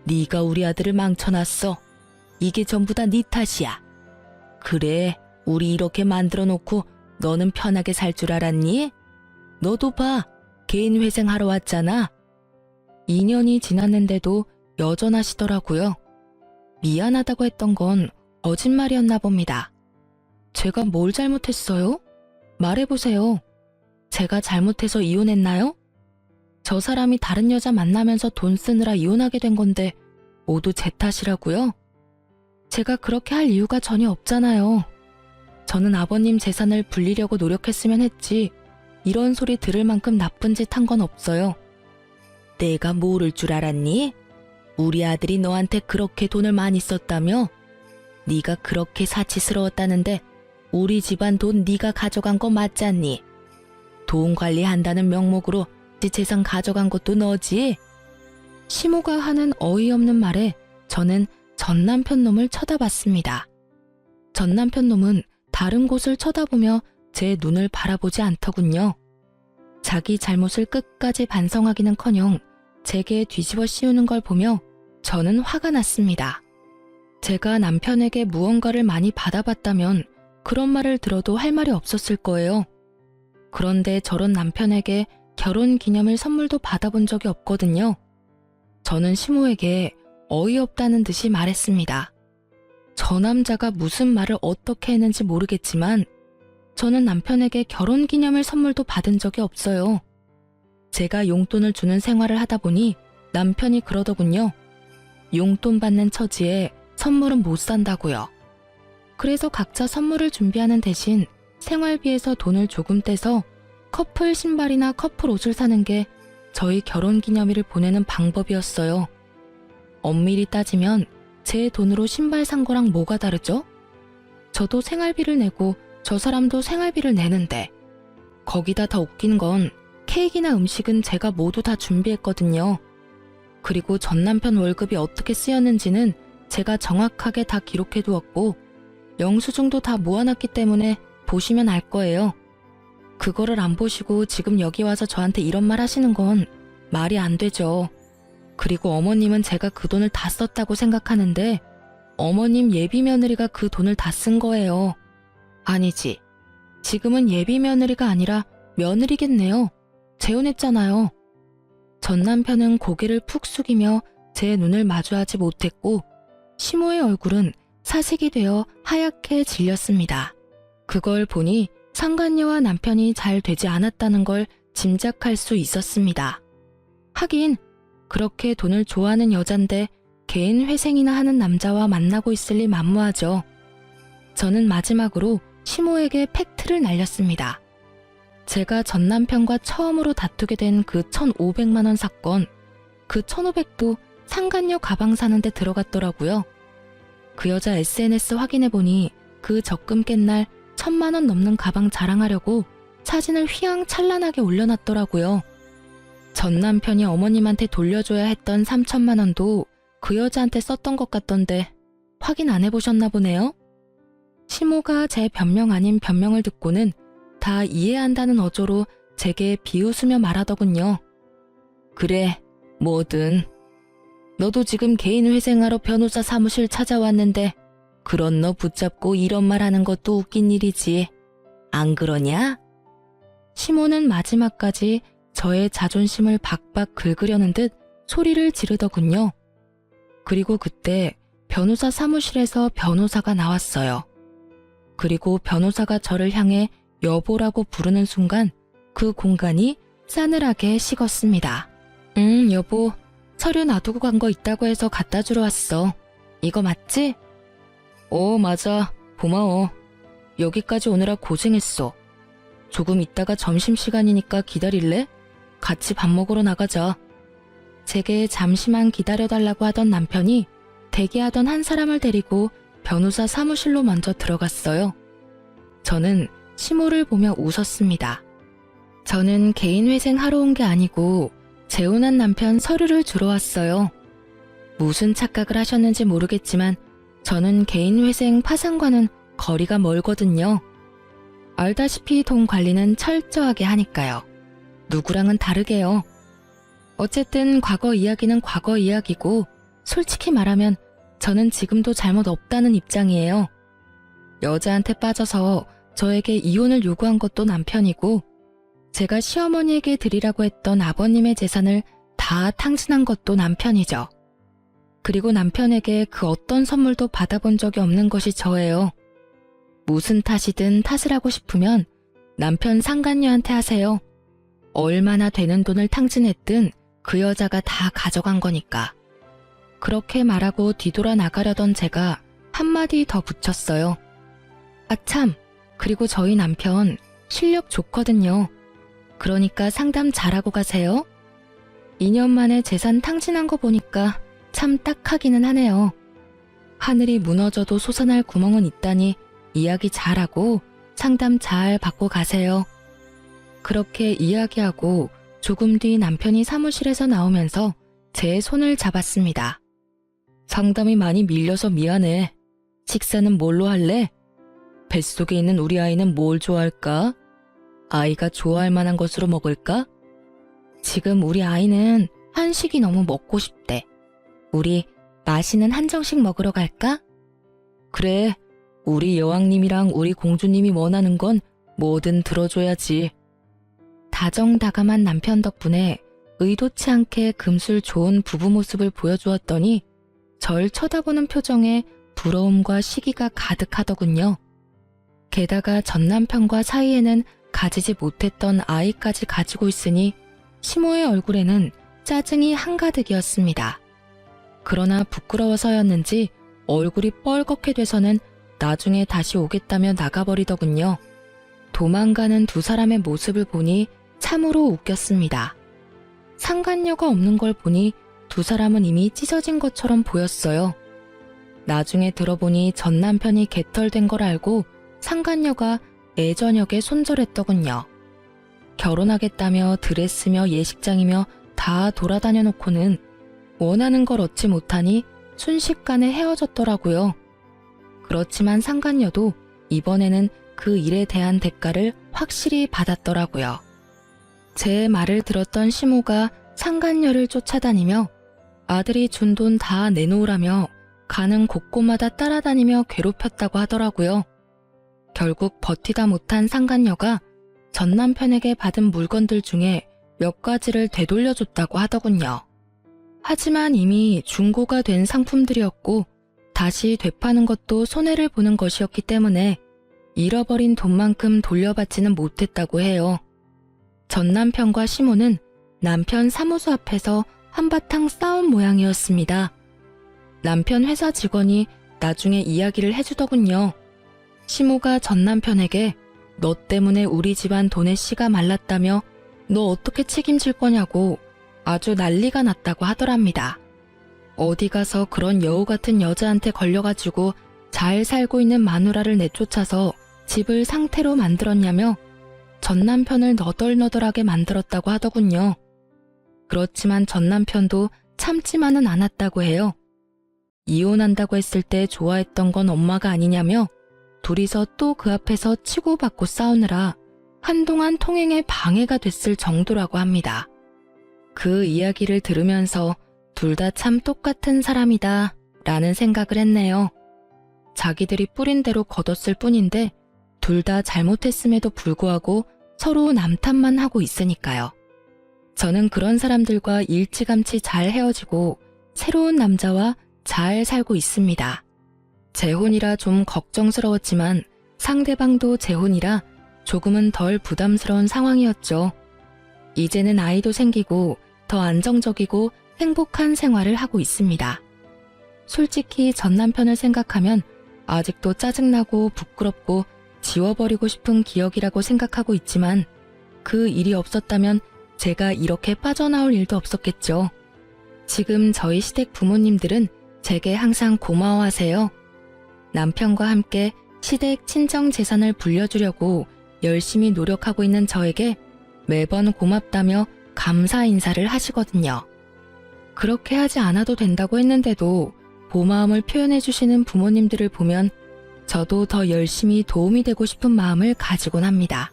네가 우리 아들을 망쳐놨어. 이게 전부 다 네 탓이야. 그래, 우리 이렇게 만들어 놓고 너는 편하게 살 줄 알았니? 너도 봐, 개인 회생하러 왔잖아. 2년이 지났는데도 여전하시더라고요. 미안하다고 했던 건 거짓말이었나 봅니다. 제가 뭘 잘못했어요? 말해보세요. 제가 잘못해서 이혼했나요? 저 사람이 다른 여자 만나면서 돈 쓰느라 이혼하게 된 건데 모두 제 탓이라고요? 제가 그렇게 할 이유가 전혀 없잖아요. 저는 아버님 재산을 불리려고 노력했으면 했지 이런 소리 들을 만큼 나쁜 짓 한 건 없어요. 내가 모를 줄 알았니? 우리 아들이 너한테 그렇게 돈을 많이 썼다며? 네가 그렇게 사치스러웠다는데 우리 집안 돈 네가 가져간 거 맞잖니? 돈 관리한다는 명목으로 네 재산 가져간 것도 너지? 시모가 하는 어이없는 말에 저는 전 남편 놈을 쳐다봤습니다. 전 남편 놈은 다른 곳을 쳐다보며 제 눈을 바라보지 않더군요. 자기 잘못을 끝까지 반성하기는커녕 제게 뒤집어 씌우는 걸 보며 저는 화가 났습니다. 제가 남편에게 무언가를 많이 받아봤다면 그런 말을 들어도 할 말이 없었을 거예요. 그런데 저런 남편에게 결혼 기념일 선물도 받아본 적이 없거든요. 저는 시모에게 어이없다는 듯이 말했습니다. 저 남자가 무슨 말을 어떻게 했는지 모르겠지만 저는 남편에게 결혼 기념일 선물도 받은 적이 없어요. 제가 용돈을 주는 생활을 하다 보니 남편이 그러더군요. 용돈 받는 처지에 선물은 못 산다고요. 그래서 각자 선물을 준비하는 대신 생활비에서 돈을 조금 떼서 커플 신발이나 커플 옷을 사는 게 저희 결혼 기념일을 보내는 방법이었어요. 엄밀히 따지면 제 돈으로 신발 산 거랑 뭐가 다르죠? 저도 생활비를 내고 저 사람도 생활비를 내는데, 거기다 더 웃긴 건 케이크나 음식은 제가 모두 다 준비했거든요. 그리고 전 남편 월급이 어떻게 쓰였는지는 제가 정확하게 다 기록해 두었고 영수증도 다 모아놨기 때문에 보시면 알 거예요. 그거를 안 보시고 지금 여기 와서 저한테 이런 말 하시는 건 말이 안 되죠. 그리고 어머님은 제가 그 돈을 다 썼다고 생각하는데 어머님 예비 며느리가 그 돈을 다 쓴 거예요. 아니지. 지금은 예비 며느리가 아니라 며느리겠네요. 재혼했잖아요. 전 남편은 고개를 푹 숙이며 제 눈을 마주하지 못했고 시모의 얼굴은 사색이 되어 하얗게 질렸습니다. 그걸 보니 상간녀와 남편이 잘 되지 않았다는 걸 짐작할 수 있었습니다. 하긴 그렇게 돈을 좋아하는 여잔데 개인 회생이나 하는 남자와 만나고 있을 리 만무하죠. 저는 마지막으로 시모에게 팩트를 날렸습니다. 제가 전 남편과 처음으로 다투게 된 그 1,500만 원 사건, 그 1,500도 상간녀 가방 사는데 들어갔더라고요. 그 여자 SNS 확인해보니 그 적금 깬 날 1,000만 원 넘는 가방 자랑하려고 사진을 휘황찬란하게 올려놨더라고요. 전 남편이 어머님한테 돌려줘야 했던 3,000만 원도 그 여자한테 썼던 것 같던데 확인 안 해보셨나 보네요. 시모가 제 변명 아닌 변명을 듣고는 다 이해한다는 어조로 제게 비웃으며 말하더군요. 그래, 뭐든. 너도 지금 개인 회생하러 변호사 사무실 찾아왔는데 그런 너 붙잡고 이런 말 하는 것도 웃긴 일이지. 안 그러냐? 시모는 마지막까지 저의 자존심을 박박 긁으려는 듯 소리를 지르더군요. 그리고 그때 변호사 사무실에서 변호사가 나왔어요. 그리고 변호사가 저를 향해 여보라고 부르는 순간 그 공간이 싸늘하게 식었습니다. 여보, 서류 놔두고 간 거 있다고 해서 갖다 주러 왔어. 이거 맞지? 맞아. 고마워. 여기까지 오느라 고생했어. 조금 있다가 점심시간이니까 기다릴래? 같이 밥 먹으러 나가자. 제게 잠시만 기다려달라고 하던 남편이 대기하던 한 사람을 데리고 변호사 사무실로 먼저 들어갔어요. 저는 시모를 보며 웃었습니다. 저는 개인 회생하러 온 게 아니고 재혼한 남편 서류를 주러 왔어요. 무슨 착각을 하셨는지 모르겠지만 저는 개인 회생 파산과는 거리가 멀거든요. 알다시피 돈 관리는 철저하게 하니까요. 누구랑은 다르게요. 어쨌든 과거 이야기는 과거 이야기고 솔직히 말하면 저는 지금도 잘못 없다는 입장이에요. 여자한테 빠져서 저에게 이혼을 요구한 것도 남편이고 제가 시어머니에게 드리라고 했던 아버님의 재산을 다 탕진한 것도 남편이죠. 그리고 남편에게 그 어떤 선물도 받아본 적이 없는 것이 저예요. 무슨 탓이든 탓을 하고 싶으면 남편 상간녀한테 하세요. 얼마나 되는 돈을 탕진했든 그 여자가 다 가져간 거니까. 그렇게 말하고 뒤돌아 나가려던 제가 한마디 더 붙였어요. 아참, 그리고 저희 남편 실력 좋거든요. 그러니까 상담 잘하고 가세요. 2년 만에 재산 탕진한 거 보니까 참 딱하기는 하네요. 하늘이 무너져도 솟아날 구멍은 있다니 이야기 잘하고 상담 잘 받고 가세요. 그렇게 이야기하고 조금 뒤 남편이 사무실에서 나오면서 제 손을 잡았습니다. 상담이 많이 밀려서 미안해. 식사는 뭘로 할래? 뱃속에 있는 우리 아이는 뭘 좋아할까? 아이가 좋아할 만한 것으로 먹을까? 지금 우리 아이는 한식이 너무 먹고 싶대. 우리 맛있는 한정식 먹으러 갈까? 그래, 우리 여왕님이랑 우리 공주님이 원하는 건 뭐든 들어줘야지. 다정다감한 남편 덕분에 의도치 않게 금술 좋은 부부 모습을 보여주었더니 절 쳐다보는 표정에 부러움과 시기가 가득하더군요. 게다가 전 남편과 사이에는 가지지 못했던 아이까지 가지고 있으니 시모의 얼굴에는 짜증이 한가득이었습니다. 그러나 부끄러워서였는지 얼굴이 뻘겋게 돼서는 나중에 다시 오겠다며 나가버리더군요. 도망가는 두 사람의 모습을 보니 참으로 웃겼습니다. 상간녀가 없는 걸 보니 두 사람은 이미 찢어진 것처럼 보였어요. 나중에 들어보니 전 남편이 개털된 걸 알고 상간녀가 애저녁에 손절했더군요. 결혼하겠다며 드레스며 예식장이며 다 돌아다녀 놓고는 원하는 걸 얻지 못하니 순식간에 헤어졌더라고요. 그렇지만 상간녀도 이번에는 그 일에 대한 대가를 확실히 받았더라고요. 제 말을 들었던 시모가 상간녀를 쫓아다니며 아들이 준 돈 다 내놓으라며 가는 곳곳마다 따라다니며 괴롭혔다고 하더라고요. 결국 버티다 못한 상간녀가 전 남편에게 받은 물건들 중에 몇 가지를 되돌려줬다고 하더군요. 하지만 이미 중고가 된 상품들이었고 다시 되파는 것도 손해를 보는 것이었기 때문에 잃어버린 돈만큼 돌려받지는 못했다고 해요. 전 남편과 시모는 남편 사무소 앞에서 한바탕 싸운 모양이었습니다. 남편 회사 직원이 나중에 이야기를 해주더군요. 시모가 전 남편에게 너 때문에 우리 집안 돈의 씨가 말랐다며 너 어떻게 책임질 거냐고 아주 난리가 났다고 하더랍니다. 어디 가서 그런 여우 같은 여자한테 걸려가지고 잘 살고 있는 마누라를 내쫓아서 집을 상태로 만들었냐며 전 남편을 너덜너덜하게 만들었다고 하더군요. 그렇지만 전 남편도 참지만은 않았다고 해요. 이혼한다고 했을 때 좋아했던 건 엄마가 아니냐며 둘이서 또 그 앞에서 치고받고 싸우느라 한동안 통행에 방해가 됐을 정도라고 합니다. 그 이야기를 들으면서 둘 다 참 똑같은 사람이다 라는 생각을 했네요. 자기들이 뿌린 대로 거뒀을 뿐인데 둘 다 잘못했음에도 불구하고 서로 남탓만 하고 있으니까요. 저는 그런 사람들과 일찌감치 잘 헤어지고 새로운 남자와 잘 살고 있습니다. 재혼이라 좀 걱정스러웠지만 상대방도 재혼이라 조금은 덜 부담스러운 상황이었죠. 이제는 아이도 생기고 더 안정적이고 행복한 생활을 하고 있습니다. 솔직히 전 남편을 생각하면 아직도 짜증나고 부끄럽고 지워버리고 싶은 기억이라고 생각하고 있지만 그 일이 없었다면 제가 이렇게 빠져나올 일도 없었겠죠. 지금 저희 시댁 부모님들은 제게 항상 고마워하세요. 남편과 함께 시댁 친정 재산을 불려주려고 열심히 노력하고 있는 저에게 매번 고맙다며 감사 인사를 하시거든요. 그렇게 하지 않아도 된다고 했는데도 고마움을 표현해 주시는 부모님들을 보면 저도 더 열심히 도움이 되고 싶은 마음을 가지곤 합니다.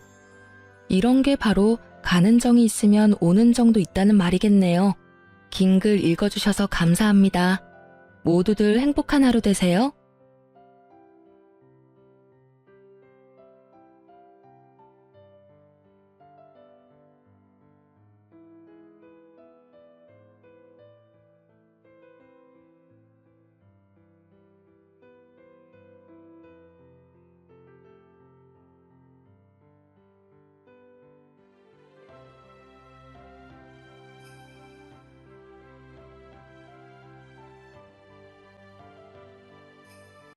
이런 게 바로 가는 정이 있으면 오는 정도 있다는 말이겠네요. 긴 글 읽어주셔서 감사합니다. 모두들 행복한 하루 되세요.